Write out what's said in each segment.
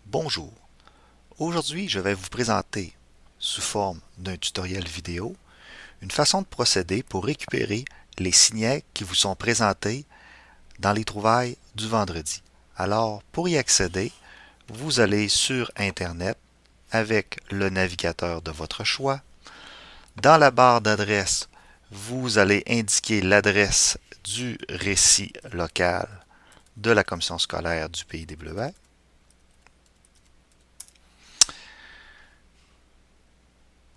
Bonjour, aujourd'hui je vais vous présenter, sous forme d'un tutoriel vidéo, une façon de procéder pour récupérer les signets qui vous sont présentés dans les trouvailles du vendredi. Alors, pour y accéder, vous allez sur Internet avec le navigateur de votre choix. Dans la barre d'adresse, vous allez indiquer l'adresse du récit local de la commission scolaire du Pays des Bleuets.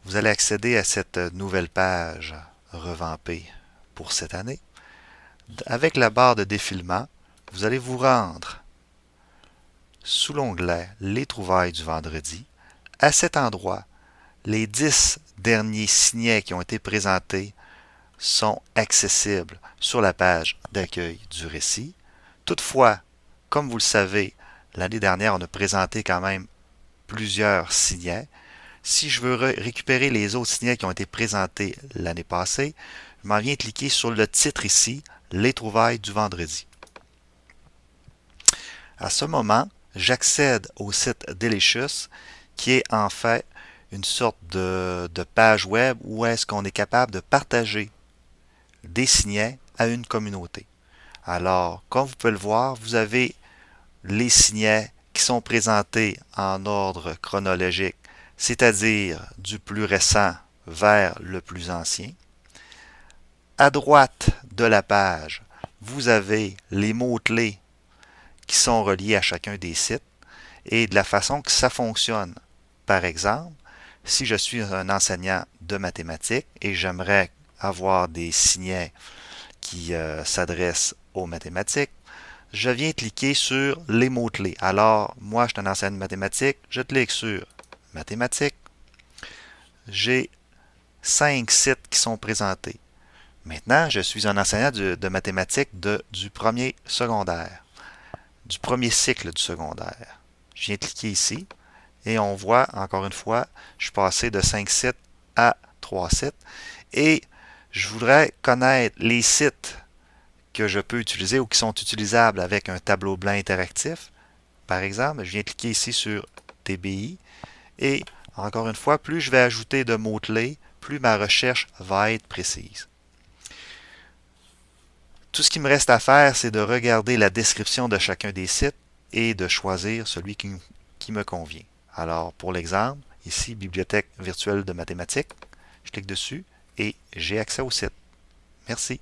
Vous allez accéder à cette nouvelle page revampée pour cette année. Avec la barre de défilement, vous allez vous rendre sous l'onglet Les trouvailles du vendredi. À cet endroit, les 10 derniers signets qui ont été présentés sont accessibles sur la page d'accueil du récit. Toutefois, comme vous le savez, l'année dernière, on a présenté quand même plusieurs signets. Si je veux récupérer les autres signets qui ont été présentés l'année passée, je m'en viens cliquer sur le titre ici, Les trouvailles du vendredi. À ce moment, j'accède au site Delicious, qui est en fait une sorte de page web où est-ce qu'on est capable de partager des signets à une communauté. Alors, comme vous pouvez le voir, vous avez les signets qui sont présentés en ordre chronologique, c'est-à-dire du plus récent vers le plus ancien. À droite de la page, vous avez les mots-clés qui sont reliés à chacun des sites et de la façon que ça fonctionne. Par exemple, si je suis un enseignant de mathématiques et j'aimerais avoir des signets qui s'adressent aux mathématiques, je viens cliquer sur les mots-clés. Alors, moi, je suis un enseignant de mathématiques, je clique sur mathématiques. J'ai 5 sites qui sont présentés. Maintenant, je suis un enseignant de mathématiques du premier secondaire, du premier cycle du secondaire. Je viens cliquer ici et on voit, encore une fois, je suis passé de 5 sites à 3 sites et je voudrais connaître les sites que je peux utiliser ou qui sont utilisables avec un tableau blanc interactif. Par exemple, je viens cliquer ici sur TBI et encore une fois, plus je vais ajouter de mots-clés, plus ma recherche va être précise. Tout ce qui me reste à faire, c'est de regarder la description de chacun des sites et de choisir celui qui me convient. Alors, pour l'exemple, ici, Bibliothèque virtuelle de mathématiques, je clique dessus et j'ai accès au site. Merci.